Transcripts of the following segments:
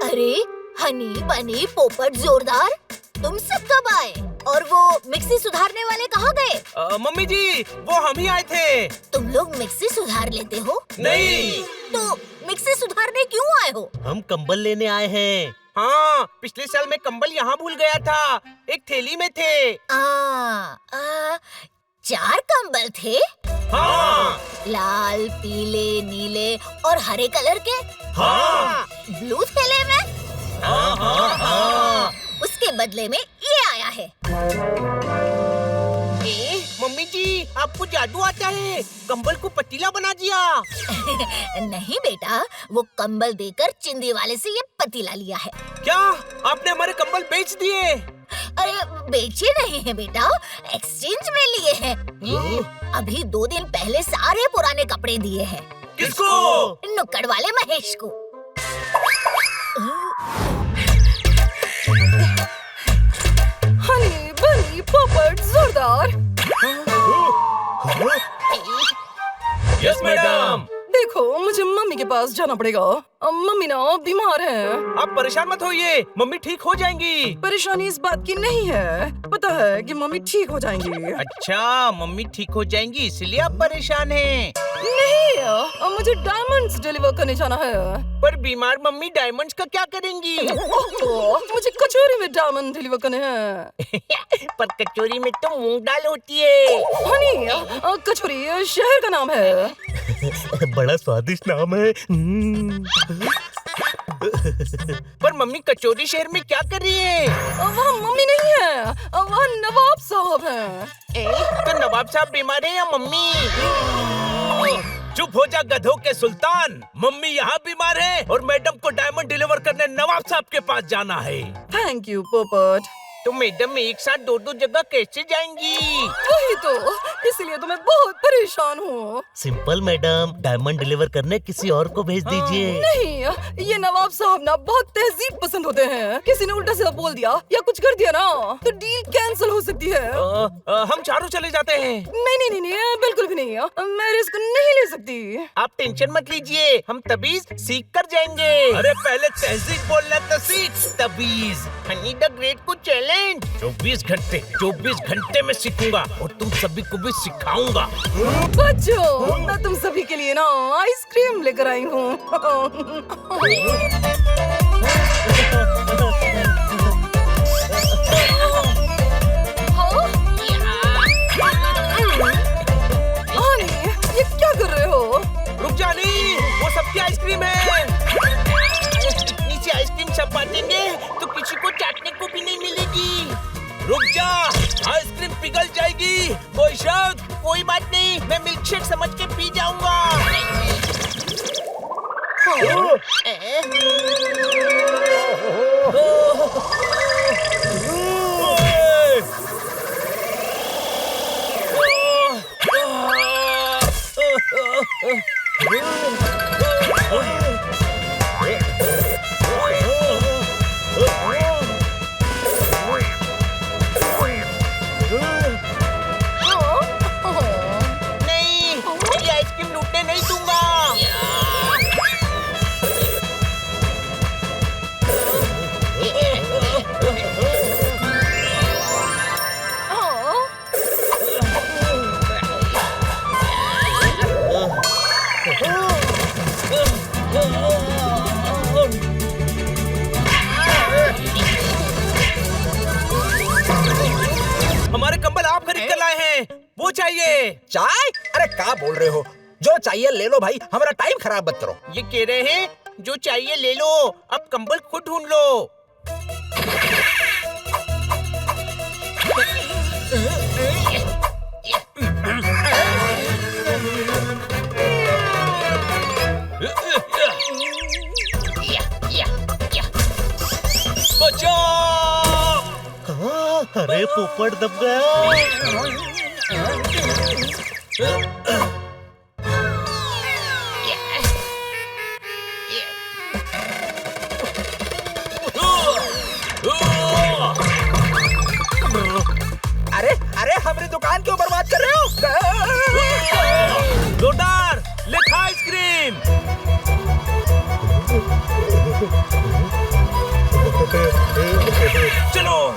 अरे हनी बनी पोपट जोरदार, तुम सब कब आए? और वो मिक्सी सुधारने वाले कहाँ गए? मम्मी जी, वो हम ही आए थे। तुम लोग मिक्सी सुधार लेते हो? नहीं। तो मिक्सी सुधारने क्यों आए हो? हम कंबल लेने आए हैं। हाँ, पिछले साल मैं कंबल यहाँ भूल गया था, एक थैली में थे। 4 कंबल थे? हाँ। लाल, पीले, नीले और हरे कलर के? हाँ। ब्लू थैले में? हाँ। उसके बदले में ये आया है। मम्मी जी, आपको जादू आता है, कंबल को पतीला बना दिया। नहीं बेटा, वो कंबल देकर चिंदी वाले से ये पतीला लिया है। क्या आपने हमारे कंबल बेच दिए? अरे बेचे नहीं है बेटा, एक्सचेंज में लिए हैं। अभी 2 दिन पहले सारे पुराने कपड़े दिए हैं। किसको? नुक्कड़ वाले महेश को। हनी बनी पोपट जोरदार। Yes madam. देखो, मुझे मम्मी के पास जाना पड़ेगा। मम्मी ना बीमार है। आप परेशान मत होइए, मम्मी ठीक हो जाएंगी। परेशानी इस बात की नहीं है, पता है कि मम्मी ठीक हो जाएंगी। अच्छा, मम्मी ठीक हो जाएंगी इसलिए आप परेशान हैं। नहीं, मुझे डायमंड्स डिलीवर करने जाना है। पर बीमार मम्मी डायमंड्स का क्या करेंगी? मुझे कचौरी में डायमंड डिलीवर करने हैं। पर कचौरी में तो मूंग दाल होती है। हनी, कचौरी शहर का नाम है। बड़ा स्वादिष्ट नाम है। पर मम्मी कचौरी शहर में क्या कर रही है? वहाँ मम्मी नहीं है, वहाँ नवाब साहब हैं। तो नवाब साहब बीमार है या मम्मी? चुप हो जा गधों के सुल्तान, मम्मी यहाँ बीमार है और मैडम को डायमंड डिलीवर करने नवाब साहब के पास जाना है। थैंक यू पोपट। तो मैडम एक साथ 2-2 जगह कैसे जाएंगी? वही तो, इसलिए तो मैं बहुत परेशान हूँ। सिंपल मैडम, डायमंड डिलीवर करने किसी और को भेज दीजिए। नहीं, ये नवाब साहब ना बहुत तहजीब पसंद होते हैं। किसी ने उल्टा सीधा बोल दिया या कुछ कर दिया ना तो डील कैंसिल हो सकती है। हम चारों चले जाते हैं। नहीं नहीं नहीं नहीं, बिल्कुल भी नहीं, मैं रिस्क नहीं ले सकती। आप टेंशन मत लीजिए, हम तबीज सीख कर जाएंगे। अरे पहले तहजीब बोलना तो सीख, तबीज। हनी द ग्रेट को चैलेंज। 24 घंटे में सीखूंगा और तुम सभी को भी सिखाऊंगा। बच्चों, मैं तुम सभी के लिए ना आइसक्रीम लेकर आई हूँ। ये क्या कर रहे हो? रुक जा नी, वो सबकी आइसक्रीम है। इतनी सी आइसक्रीम सब बांटेंगे तो किसी को चाटने को भी नहीं मिलेगी। रुक जा, आइसक्रीम पिघल जाएगी। कोई शक? कोई बात नहीं, मैं मिल्कशेक समझ के पी जाऊंगा। हमारे कंबल आप खरीद कर लाए हैं, वो चाहिए। चाय? अरे क्या बोल रहे हो? जो चाहिए ले लो भाई, हमारा टाइम खराब मत करो। ये कह रहे हैं जो चाहिए ले लो, अब कंबल खुद ढूंढ लो। बचाओ! अरे पोपट दब गया। अरे अरे, हमारी दुकान क्यों बर्बाद कर रहे हो? जोरदार, ले खा आइसक्रीम। चलो।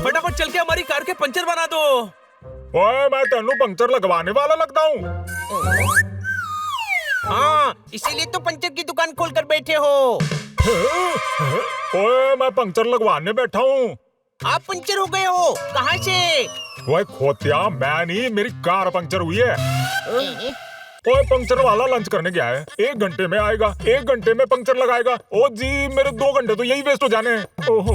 फटाफट चल के हमारी कार के पंचर बना दो। ओए मैं तेनू पंक्चर लगवाने वाला लगता हूँ। हाँ, इसीलिए तो पंचर की दुकान खोल कर बैठे हो। ओए मैं पंक्चर लगवाने बैठा हूँ। आप पंचर हो गए हो? कहाँ से? ओए खोतिया, मैं नहीं, मेरी कार पंक्चर हुई है। ओए पंक्चर वाला लंच करने गया है, 1 घंटे में आएगा, 1 घंटे में पंक्चर लगाएगा। ओ जी, मेरे 2 घंटे तो यही वेस्ट हो जाने हैं। ओहो।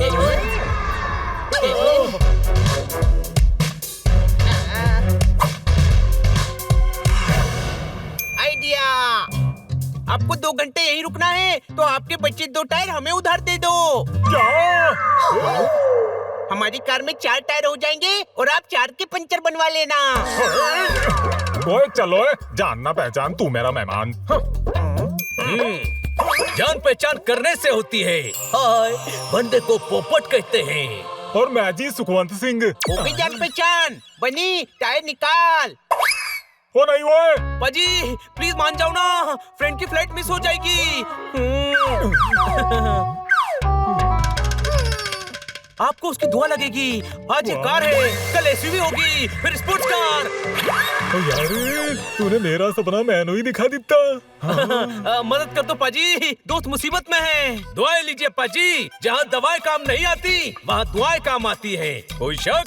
आइडिया, आपको 2 घंटे यहीं रुकना है तो आपके बचे 2 टायर हमें उधार दे दो। क्या? हमारी कार में 4 टायर हो जाएंगे और आप 4 के पंचर बनवा लेना। ओए चलो, जानना पहचान, तू मेरा मेहमान। जान पहचान करने से होती है। हाय, बंदे को पोपट कहते हैं। और मैं जी सुखवंत सिंह। वो भी जान पहचान बनी, टायर निकाल। ओ नहीं ओए। पाजी प्लीज मान जाओ ना, फ्रेंड की फ्लाइट मिस हो जाएगी। आपको उसकी दुआ लगेगी। आज ये कार है, कल एसयूवी होगी, फिर स्पोर्ट्स कार। यार तूने मेरा सपना मैंने ही दिखा दिता। मदद कर दो पाजी, दोस्त मुसीबत में है। दुआएं लीजिए पाजी, जहाँ दवाएं काम नहीं आती वहाँ दुआएं काम आती है। कोई शक?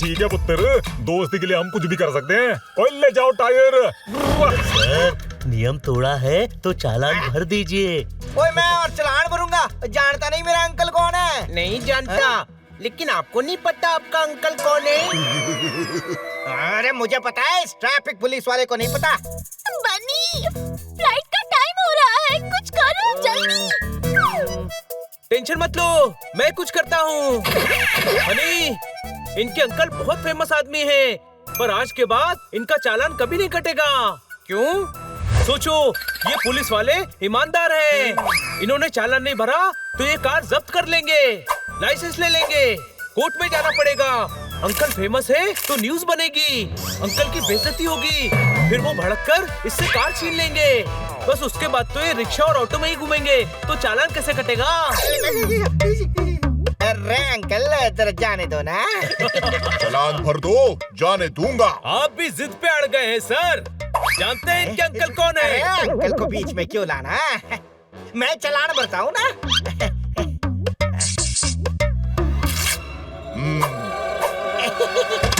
ठीक है पुत्र, दोस्ती के लिए हम कुछ भी कर सकते हैं। ओए ले जाओ टायर। सर, नियम तोड़ा है तो चालान भर दीजिए। ओए मैं और चलान भरूंगा। जानता नहीं मेरा अंकल कौन है? नहीं जानता, लेकिन आपको नहीं पता आपका अंकल कौन है? अरे मुझे पता है, इस ट्रैफिक पुलिस वाले को नहीं पता। बनी, फ्लाइट का टाइम हो रहा है, कुछ करो जल्दी। टेंशन मत लो, मैं कुछ करता हूँ। बनी, इनके अंकल बहुत फेमस आदमी हैं, पर आज के बाद इनका चालान कभी नहीं कटेगा। क्यों? सोचो, ये पुलिस वाले ईमानदार हैं। इन्होंने चालान नहीं भरा तो ये कार जब्त कर लेंगे, लाइसेंस ले लेंगे, कोर्ट में जाना पड़ेगा। अंकल फेमस है तो न्यूज बनेगी, अंकल की बेइज्जती होगी, फिर वो भड़क कर इससे कार छीन लेंगे। बस उसके बाद तो ये रिक्शा और ऑटो में ही घूमेंगे, तो चालान कैसे कटेगा? अरे अंकल जरा जाने दो ना। चालान भर दो, जाने दूंगा। आप भी जिद पे अड़ गए हैं सर। जानते हैं इनके अंकल कौन है? अरे अंकल को बीच में क्यों लाना? मैं चालान भरता हूँ ना।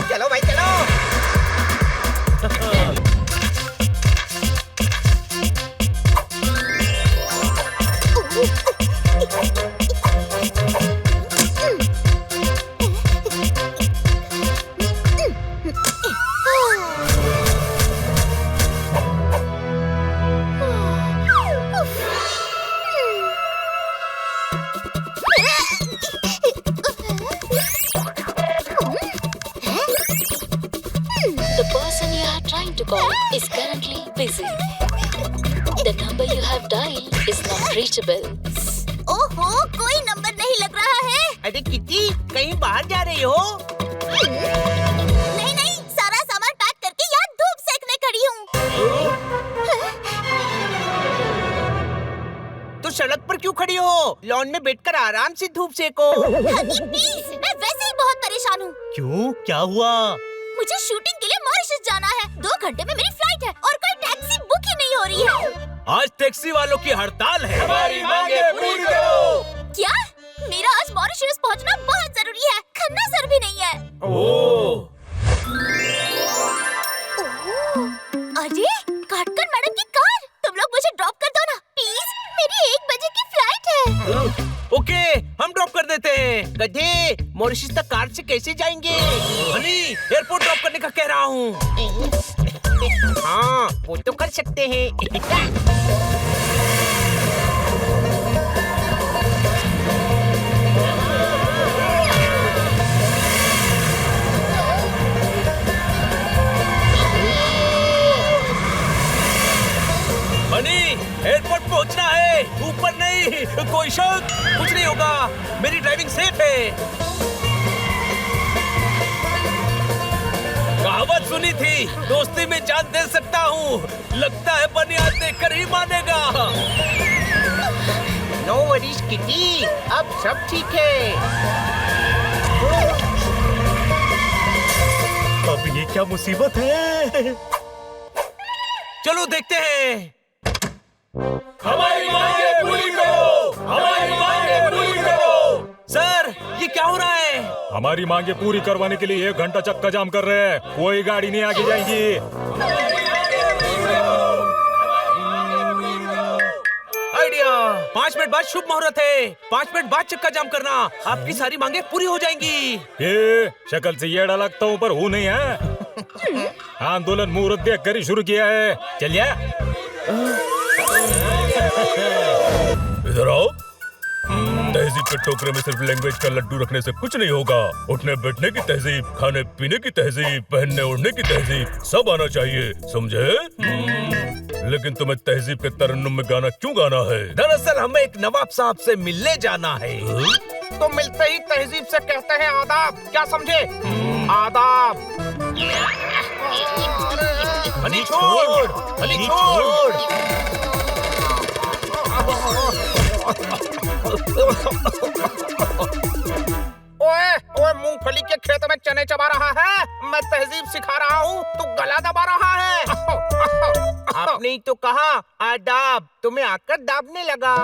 चलो भाई चलो। The person you are trying to call is currently busy. The number you have dialed is not reachable. ओहो, कोई नंबर नहीं लग रहा है। अरे किटी, कहीं बाहर जा रही हो? नहीं नहीं, सारा सामान पैक करके यहाँ धूप सेकने खड़ी हूँ। तो सड़क पर क्यों खड़ी हो? लॉन में बैठकर आराम से धूप सेको। हनी प्लीज, मैं वैसे ही बहुत परेशान हूँ। क्यों? क्या हुआ? मुझे शूटिंग के लिए मॉरिशस जाना है। 2 घंटे में मेरी फ्लाइट है और कोई टैक्सी बुक ही नहीं हो रही है। आज टैक्सी वालों की हड़ताल है। हमारी मांगे पूरी करो। क्या? मेरा आज मॉरिशस पहुंचना बहुत जरूरी है। खन्ना सर भी नहीं है। ओह, अरे काटकर मैडम की कार। तुम लोग मुझे ड्रॉप कर दो ना प्लीज, मेरी 1 बजे की फ्लाइट है। ओके, हम ड्रॉप कर देते हैं। गधे, मॉरिशस तक कार से कैसे जाएंगे? हनी, एयरपोर्ट ड्रॉप करने का कह रहा हूँ। हाँ, वो तो कर सकते हैं। हनी, एयरपोर्ट पहुंचना है, ऊपर नहीं। कोई शक, कुछ नहीं होगा। मेरी ड्राइविंग सेफ है। कहावत सुनी थी, दोस्ती में जान दे सकता हूँ। लगता है बनी आज देखकर ही मानेगा। नो वरीज किटी, अब सब ठीक है। अब ये क्या मुसीबत है? चलो देखते हैं। हमारी मांगे पूरी करो, हमारी मांगे पूरी करो। सर, ये क्या हो रहा है? हमारी मांगे पूरी करवाने के लिए 1 घंटा चक्का जाम कर रहे हैं। कोई गाड़ी नहीं आगे जाएगी। आइडिया। 5 मिनट बाद शुभ मुहूर्त है। 5 मिनट बाद चक्का जाम करना। आपकी सारी मांगे पूरी हो जाएंगी। ये शक्ल से ये लगता हूँ पर हूँ नहीं है। आंदोलन मुहूर्त देख कर ही शुरू किया है। चलिए इधर आओ। तहजीब के टोकरे में सिर्फ लैंग्वेज का लड्डू रखने से कुछ नहीं होगा। उठने बैठने की तहजीब, खाने पीने की तहजीब, पहनने ओढ़ने की तहजीब, सब आना चाहिए, समझे? लेकिन तुम्हें तहजीब के तरन्नुम में गाना क्यों गाना है? दरअसल हमें एक नवाब साहब से मिलने जाना है। तो मिलते ही तहजीब से कहते हैं आदाब, क्या समझे? आदाब। हनी छोड़, हनी छोड़। ओए ओए, मूंगफली के खेत में चने चबा रहा है। मैं तहजीब सिखा रहा हूँ, तू गला दबा रहा है। आपने ही तो कहा आदाब, तुम्हें आकर दाबने लगा।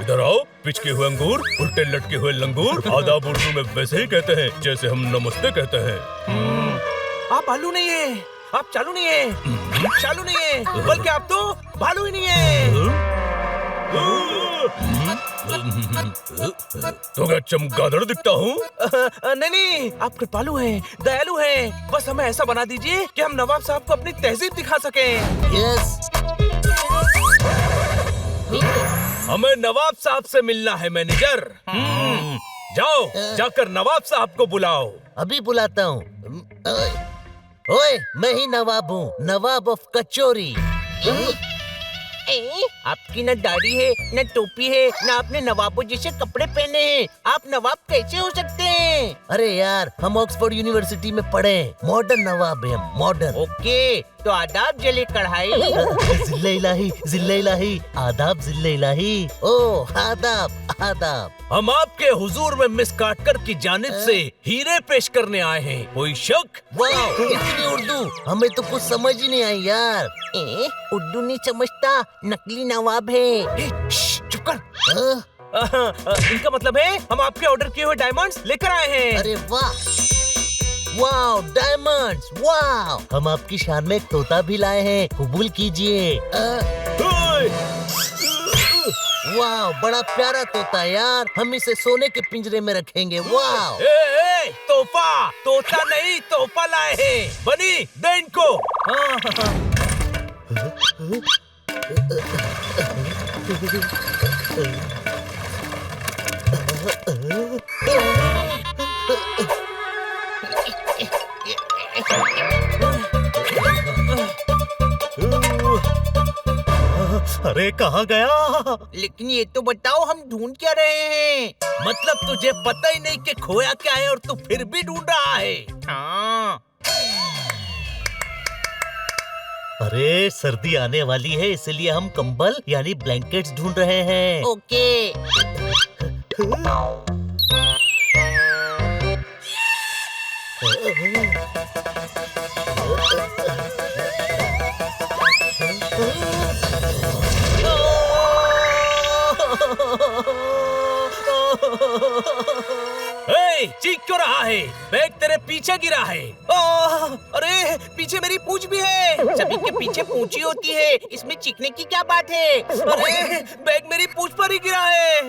इधर आओ। पिचके हुए अंगूर, उल्टे लटके हुए लंगूर, आदाब उर्दू में वैसे ही कहते हैं जैसे हम नमस्ते कहते हैं। आप भालू नहीं है, आप चालू नहीं है, चालू नहीं है, बल्कि आप तो भालू ही नहीं है। तो क्या चमगादड़ दिखता हूँ? नहीं नहीं, आप कृपालु हैं, दयालु हैं। बस हमें ऐसा बना दीजिए कि हम नवाब साहब को अपनी तहजीब दिखा सकें। यस। हमें नवाब साहब से मिलना है मैनेजर। जाओ, जाकर नवाब साहब को बुलाओ। अभी बुलाता हूँ। ओए, मैं ही नवाब हूँ, नवाब ऑफ कचौरी। आपकी न दाढ़ी है, न टोपी है, न आपने नवाबों जैसे कपड़े पहने हैं। आप नवाब कैसे हो सकते हैं? अरे यार, हम ऑक्सफोर्ड यूनिवर्सिटी में पढ़े हैं। मॉडर्न नवाब है हम, मॉडर्न। ओके, तो आदाब जले कढ़ाई। जिल्ले इलाही, आदाब जिल्ले इलाही। ओ आदाब, आदाब। हम आपके हुजूर में मिस काटकर की जानिब से हीरे पेश करने आए हैं। कोई शक? वाह, इतनी उर्दू हमें तो कुछ समझ ही नहीं आई यार। उर्दू नहीं समझता, नकली नवाब है। चुप कर। हाँ? इनका मतलब है हम आपके ऑर्डर किए हुए डायमंड्स लेकर आए हैं। अरे वाह, वाह डायमंड्स, वाह। हम आपकी शान में एक तोता भी लाए हैं, कबूल कीजिए। वाह, बड़ा प्यारा तोता यार, हम इसे सोने के पिंजरे में रखेंगे। वाह। तोहफा, तोता नहीं तोहफा लाए हैं। बनी, दे इनको। अरे कहाँ गया? लेकिन ये तो बताओ हम ढूंढ क्या रहे हैं? मतलब तुझे पता ही नहीं कि खोया क्या है और तू फिर भी ढूंढ रहा है। हाँ। अरे सर्दी आने वाली है इसलिए हम कंबल यानी ब्लैंकेट्स ढूंढ रहे हैं। ओके। चीख क्यों रहा है? बैग तेरे पीछे गिरा है। अरे पीछे मेरी पूंछ भी है। सभी के पीछे पूंछी होती है, इसमें चीखने की क्या बात है? अरे बैग मेरी पूंछ पर ही गिरा है।